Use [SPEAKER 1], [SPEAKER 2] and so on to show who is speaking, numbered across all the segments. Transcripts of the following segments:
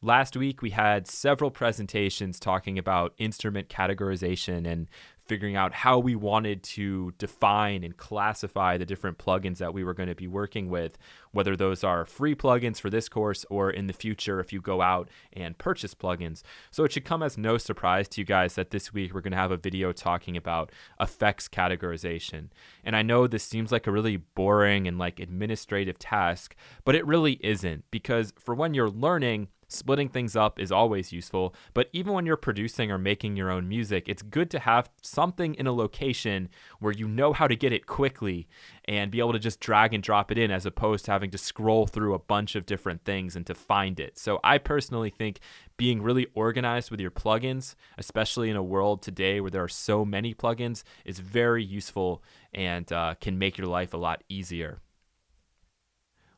[SPEAKER 1] Last week, we had several presentations talking about instrument categorization and figuring out how we wanted to define and classify the different plugins that we were going to be working with, whether those are free plugins for this course or in the future if you go out and purchase plugins. So it should come as no surprise to you guys that this week we're going to have a video talking about effects categorization. And I know this seems like a really boring and like administrative task, but it really isn't, because for when you're learning, splitting things up is always useful, but even when you're producing or making your own music, it's good to have something in a location where you know how to get it quickly and be able to just drag and drop it in, as opposed to having to scroll through a bunch of different things and to find it. So I personally think being really organized with your plugins, especially in a world today where there are so many plugins, is very useful and can make your life a lot easier.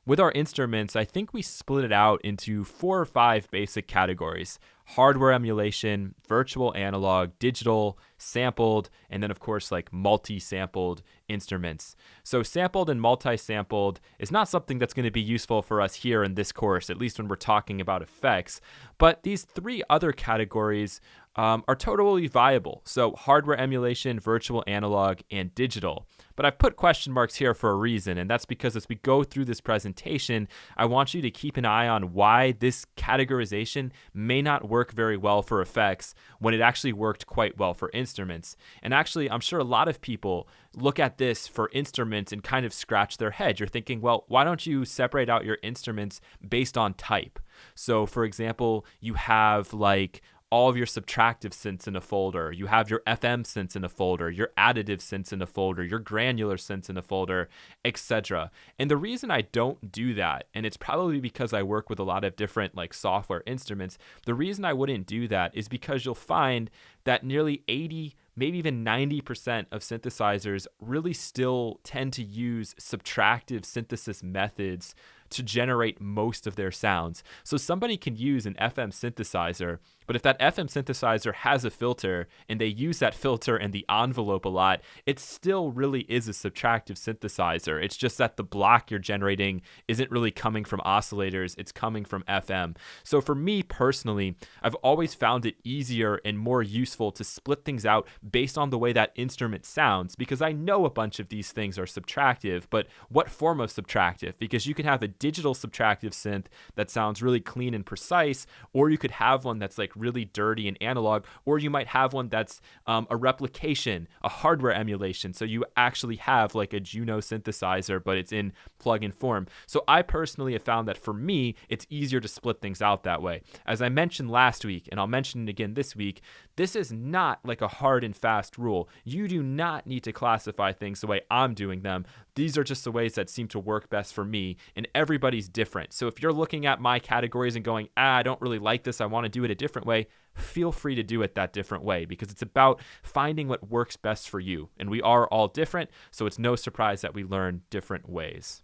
[SPEAKER 1] With our instruments, I think we split it out into 4 or 5 basic categories: hardware emulation, virtual analog, digital, sampled, and then of course like multi-sampled instruments. So sampled and multi-sampled is not something that's going to be useful for us here in this course, at least when we're talking about effects, but these 3 other categories are totally viable. So hardware emulation, virtual analog, and digital. But I've put question marks here for a reason, and that's because as we go through this presentation, I want you to keep an eye on why this categorization may not work very well for effects when it actually worked quite well for instruments. And actually, I'm sure a lot of people look at this for instruments and kind of scratch their head. You're thinking, well, why don't you separate out your instruments based on type? So for example, you have like all of your subtractive synths in a folder, you have your FM synths in a folder, your additive synths in a folder, your granular synths in a folder, etc. And the reason I don't do that, and it's probably because I work with a lot of different like software instruments, the reason I wouldn't do that is because you'll find that nearly 80, maybe even 90% of synthesizers really still tend to use subtractive synthesis methods to generate most of their sounds. So somebody can use an FM synthesizer, but if that FM synthesizer has a filter and they use that filter and the envelope a lot, it still really is a subtractive synthesizer. It's just that the block you're generating isn't really coming from oscillators, it's coming from FM. So for me personally, I've always found it easier and more useful to split things out based on the way that instrument sounds, because I know a bunch of these things are subtractive, but what form of subtractive? Because you can have a digital subtractive synth that sounds really clean and precise, or you could have one that's like really dirty and analog, or you might have one that's a replication, a hardware emulation. So you actually have like a Juno synthesizer, but it's in plugin form. So I personally have found that for me, it's easier to split things out that way. As I mentioned last week, and I'll mention it again this week, this is not like a hard and fast rule. You do not need to classify things the way I'm doing them. These are just the ways that seem to work best for me, and everybody's different. So if you're looking at my categories and going, I don't really like this, I want to do it a different way, feel free to do it that different way, because it's about finding what works best for you. And we are all different, so it's no surprise that we learn different ways.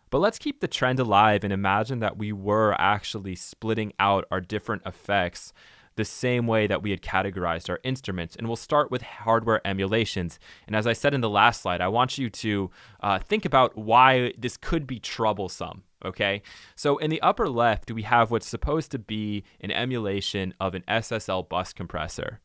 [SPEAKER 1] But let's keep the trend alive and imagine that we were actually splitting out our different effects the same way that we had categorized our instruments. And we'll start with hardware emulations. And as I said in the last slide, I want you to think about why this could be troublesome. Okay, so in the upper left, we have what's supposed to be an emulation of an SSL bus compressor.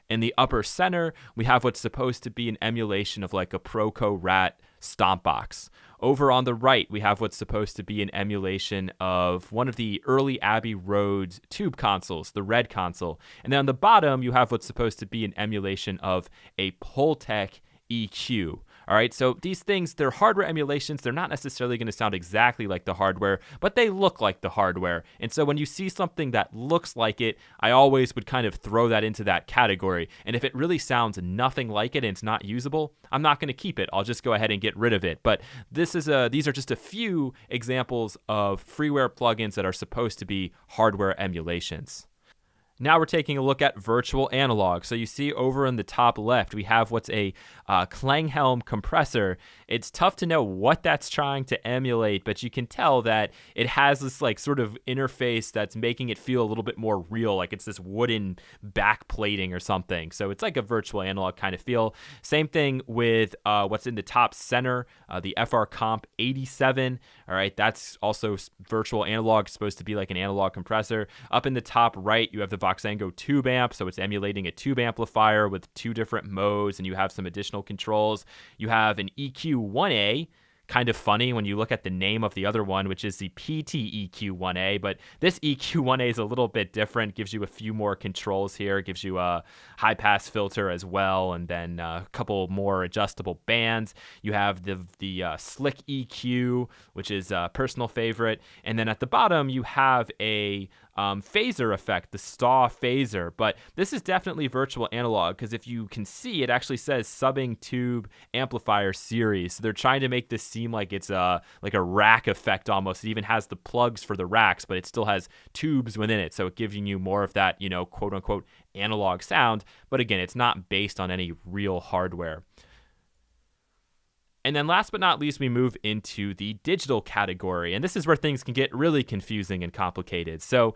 [SPEAKER 1] In the upper center, we have what's supposed to be an emulation of like a Proco Rat stomp box. Over on the right, we have what's supposed to be an emulation of one of the early Abbey Road tube consoles, the red console. And then on the bottom, you have what's supposed to be an emulation of a Pultec EQ. All right, so these things, they're hardware emulations. They're not necessarily going to sound exactly like the hardware, but they look like the hardware. And so when you see something that looks like it, I always would kind of throw that into that category. And if it really sounds nothing like it and it's not usable, I'm not going to keep it. I'll just go ahead and get rid of it. But these are just a few examples of freeware plugins that are supposed to be hardware emulations. Now we're taking a look at virtual analog. So you see over in the top left, we have what's a Klanghelm compressor. It's tough to know what that's trying to emulate, but you can tell that it has this like sort of interface that's making it feel a little bit more real, like it's this wooden back plating or something. So it's like a virtual analog kind of feel. Same thing with what's in the top center, the FR Comp 87. All right, that's also virtual analog, supposed to be like an analog compressor. Up in the top right, you have the Voxengo tube amp, so it's emulating a tube amplifier with 2 different modes, and you have some additional controls. You have an EQ1A, kind of funny when you look at the name of the other one, which is the PT-EQ1A, but this EQ1A is a little bit different, gives you a few more controls here, gives you a high-pass filter as well, and then a couple more adjustable bands. You have the Slick EQ, which is a personal favorite, and then at the bottom you have a phaser effect, the SAW phaser, but this is definitely virtual analog because if you can see, it actually says subbing tube amplifier series. So they're trying to make this seem like it's like a rack effect almost. It even has the plugs for the racks, but it still has tubes within it, so it gives you more of that, quote unquote analog sound. But again, it's not based on any real hardware. And then last but not least, we move into the digital category. And this is where things can get really confusing and complicated. So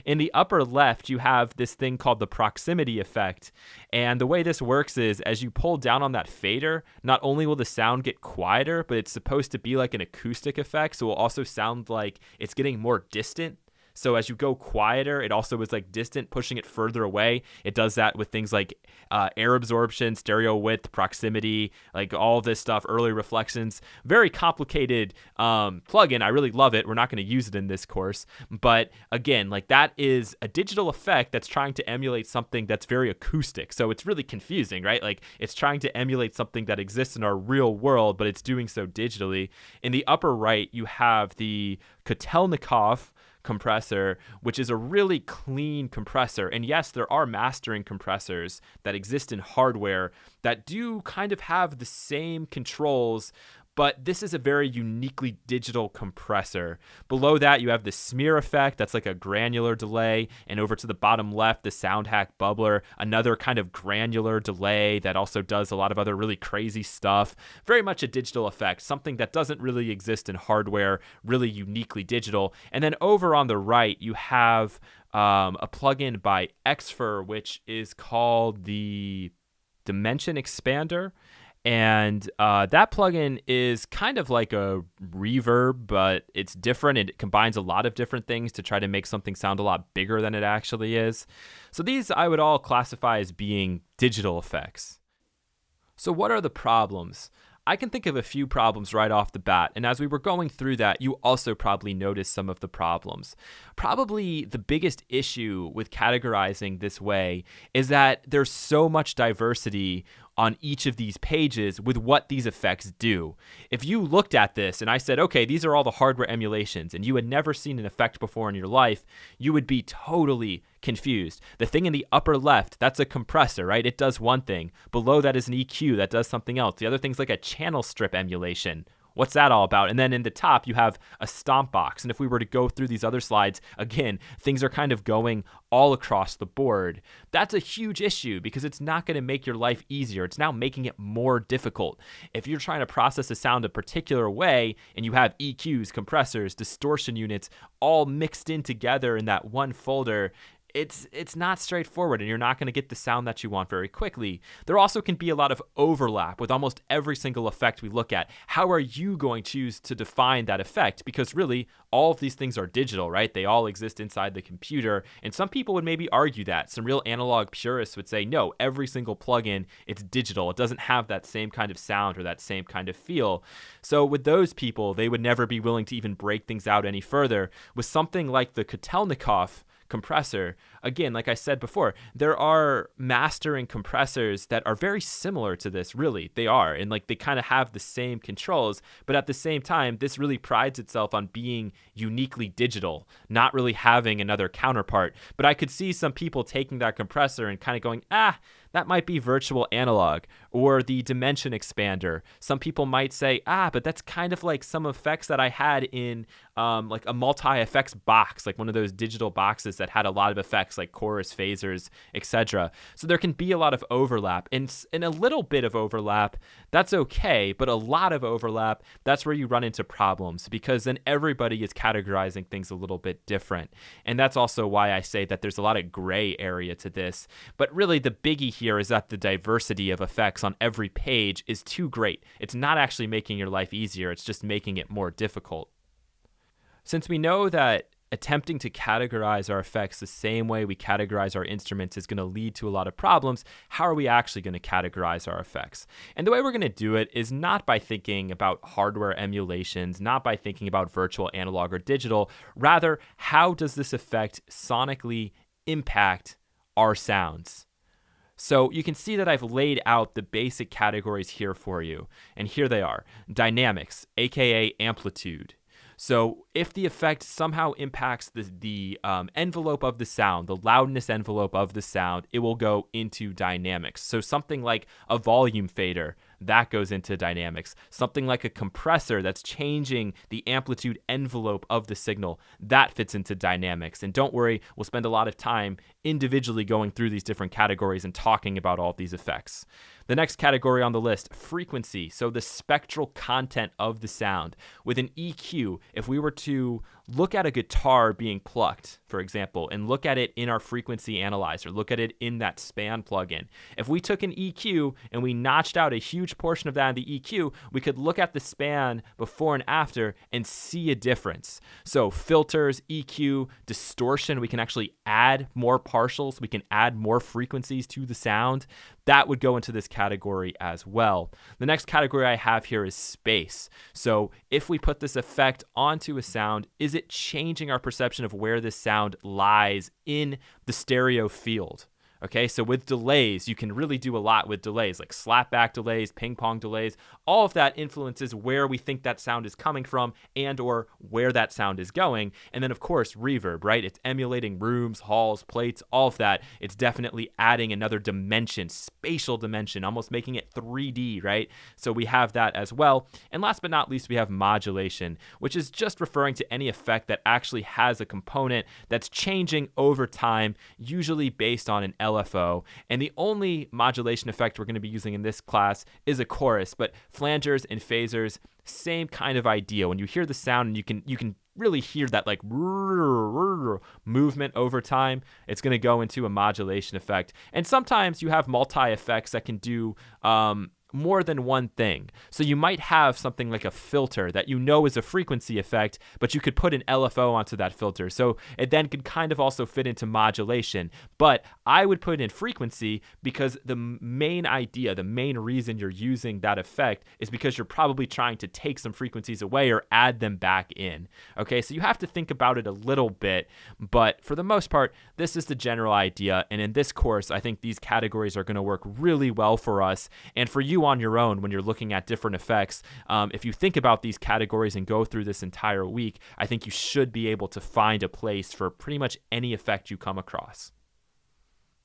[SPEAKER 1] in the upper left, you have this thing called the proximity effect. And the way this works is as you pull down on that fader, not only will the sound get quieter, but it's supposed to be like an acoustic effect. So it will also sound like it's getting more distant. So as you go quieter, it also is like distant, pushing it further away. It does that with things like air absorption, stereo width, proximity, like all this stuff, early reflections. Very complicated plugin. I really love it. We're not going to use it in this course. But again, like that is a digital effect that's trying to emulate something that's very acoustic. So it's really confusing, right? Like it's trying to emulate something that exists in our real world, but it's doing so digitally. In the upper right, you have the Kotelnikov compressor, which is a really clean compressor. And yes, there are mastering compressors that exist in hardware that do kind of have the same controls, but this is a very uniquely digital compressor. Below that, you have the smear effect. That's like a granular delay. And over to the bottom left, the Sound Hack Bubbler, another kind of granular delay that also does a lot of other really crazy stuff. Very much a digital effect, something that doesn't really exist in hardware, really uniquely digital. And then over on the right, you have a plugin by Xfer, which is called the Dimension Expander. And that plugin is kind of like a reverb, but it's different. It combines a lot of different things to try to make something sound a lot bigger than it actually is. So these I would all classify as being digital effects. So what are the problems? I can think of a few problems right off the bat, and as we were going through that, you also probably noticed some of the problems. Probably the biggest issue with categorizing this way is that there's so much diversity on each of these pages with what these effects do. If you looked at this and I said, okay, these are all the hardware emulations, and you had never seen an effect before in your life, you would be totally confused. The thing in the upper left, that's a compressor, right? It does one thing. Below that is an EQ that does something else. The other thing's like a channel strip emulation. What's that all about? And then in the top, you have a stomp box. And if we were to go through these other slides, again, things are kind of going all across the board. That's a huge issue because it's not going to make your life easier. It's now making it more difficult. If you're trying to process a sound a particular way and you have EQs, compressors, distortion units all mixed in together in that one folder, it's not straightforward, and you're not going to get the sound that you want very quickly. There also can be a lot of overlap with almost every single effect we look at. How are you going to choose to define that effect? Because really, all of these things are digital, right? They all exist inside the computer, and some people would maybe argue that. Some real analog purists would say, no, every single plugin, it's digital. It doesn't have that same kind of sound or that same kind of feel. So with those people, they would never be willing to even break things out any further. With something like the Kotelnikov compressor, again, like I said before, there are mastering compressors that are very similar to this. Really, they are, and like they kind of have the same controls, but at the same time, this really prides itself on being uniquely digital, not really having another counterpart. But I could see some people taking that compressor and kind of going, that might be virtual analog, or the dimension expander. Some people might say, but that's kind of like some effects that I had in like a multi-effects box, like one of those digital boxes that had a lot of effects like chorus, phasers, etc. So there can be a lot of overlap. And in a little bit of overlap, that's okay, but a lot of overlap, that's where you run into problems, because then everybody is categorizing things a little bit different. And that's also why I say that there's a lot of gray area to this. But really the biggie here is that the diversity of effects on every page is too great. It's not actually making your life easier, it's just making it more difficult. Since we know that attempting to categorize our effects the same way we categorize our instruments is going to lead to a lot of problems, how are we actually going to categorize our effects? And the way we're going to do it is not by thinking about hardware emulations, not by thinking about virtual analog or digital. Rather, how does this effect sonically impact our sounds? So you can see that I've laid out the basic categories here for you. And here they are. Dynamics, aka amplitude. So if the effect somehow impacts the envelope of the sound, the loudness envelope of the sound, it will go into dynamics. So something like a volume fader, that goes into dynamics. Something like a compressor that's changing the amplitude envelope of the signal, that fits into dynamics. And don't worry, we'll spend a lot of time individually going through these different categories and talking about all of these effects. The next category on the list, frequency. So the spectral content of the sound. With an EQ, if we were to look at a guitar being plucked, for example, and look at it in our frequency analyzer, look at it in that span plugin. If we took an EQ and we notched out a huge portion of that in the EQ, we could look at the span before and after and see a difference. So filters, EQ, distortion, we can actually add more partials, we can add more frequencies to the sound. That would go into this category as well. The next category I have here is space. So if we put this effect onto a sound, is it changing our perception of where this sound lies in the stereo field? Okay, so with delays, you can really do a lot with delays, like slapback delays, ping pong delays. All of that influences where we think that sound is coming from and or where that sound is going. And then, of course, reverb, right? It's emulating rooms, halls, plates, all of that. It's definitely adding another dimension, spatial dimension, almost making it 3D, right? So we have that as well. And last but not least, we have modulation, which is just referring to any effect that actually has a component that's changing over time, usually based on an LFO. And the only modulation effect we're going to be using in this class is a chorus, but flangers and phasers, same kind of idea. When you hear the sound and you can really hear that like movement over time, it's going to go into a modulation effect. And sometimes you have multi-effects that can do more than one thing. So you might have something like a filter that you know is a frequency effect, but you could put an LFO onto that filter. So it then could kind of also fit into modulation. But I would put in frequency because the main idea, the main reason you're using that effect is because you're probably trying to take some frequencies away or add them back in. Okay, so you have to think about it a little bit, but for the most part, this is the general idea. And in this course, I think these categories are going to work really well for us and for you on your own when you're looking at different effects. If you think about these categories and go through this entire week, I think you should be able to find a place for pretty much any effect you come across.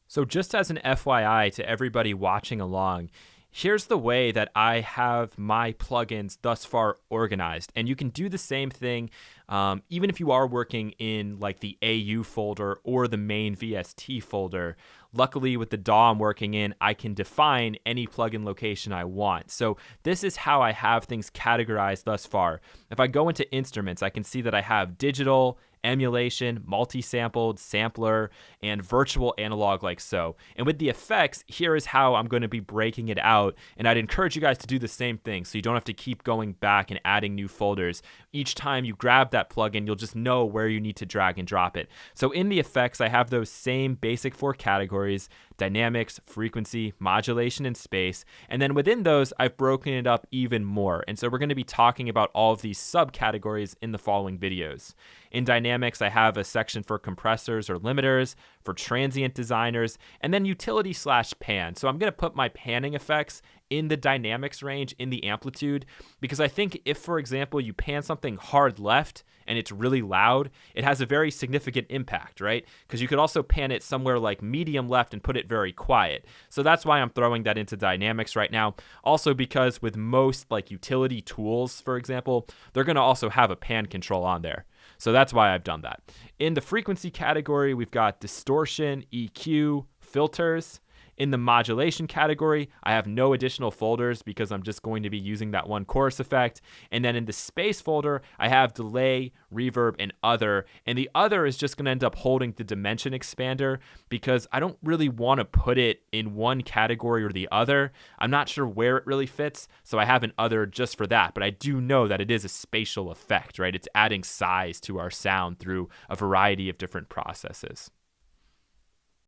[SPEAKER 1] So just as an FYI to everybody watching along, here's the way that I have my plugins thus far organized. And you can do the same thing even if you are working in like the AU folder or the main VST folder. Luckily, with the DAW I'm working in, I can define any plugin location I want. So this is how I have things categorized thus far. If I go into instruments, I can see that I have digital, emulation, multi-sampled, sampler, and virtual analog like so. And with the effects, here is how I'm going to be breaking it out. And I'd encourage you guys to do the same thing so you don't have to keep going back and adding new folders. Each time you grab that plugin, you'll just know where you need to drag and drop it. So in the effects, I have those same basic 4 categories: dynamics, frequency, modulation, and space. And then within those, I've broken it up even more. And so we're going to be talking about all of these subcategories in the following videos. In dynamics, I have a section for compressors or limiters, for transient designers, and then utility/pan. So I'm going to put my panning effects in the dynamics range, in the amplitude, because I think if, for example, you pan something hard left and it's really loud, it has a very significant impact, right? Because you could also pan it somewhere like medium left and put it very quiet. So that's why I'm throwing that into dynamics right now. Also because with most like utility tools, for example, they're going to also have a pan control on there. So that's why I've done that. In the frequency category, we've got distortion, EQ, filters. In the modulation category, I have no additional folders because I'm just going to be using that one chorus effect. And then in the space folder, I have delay, reverb, and other. And the other is just going to end up holding the dimension expander because I don't really want to put it in one category or the other. I'm not sure where it really fits, so I have an other just for that. But I do know that it is a spatial effect, right? It's adding size to our sound through a variety of different processes.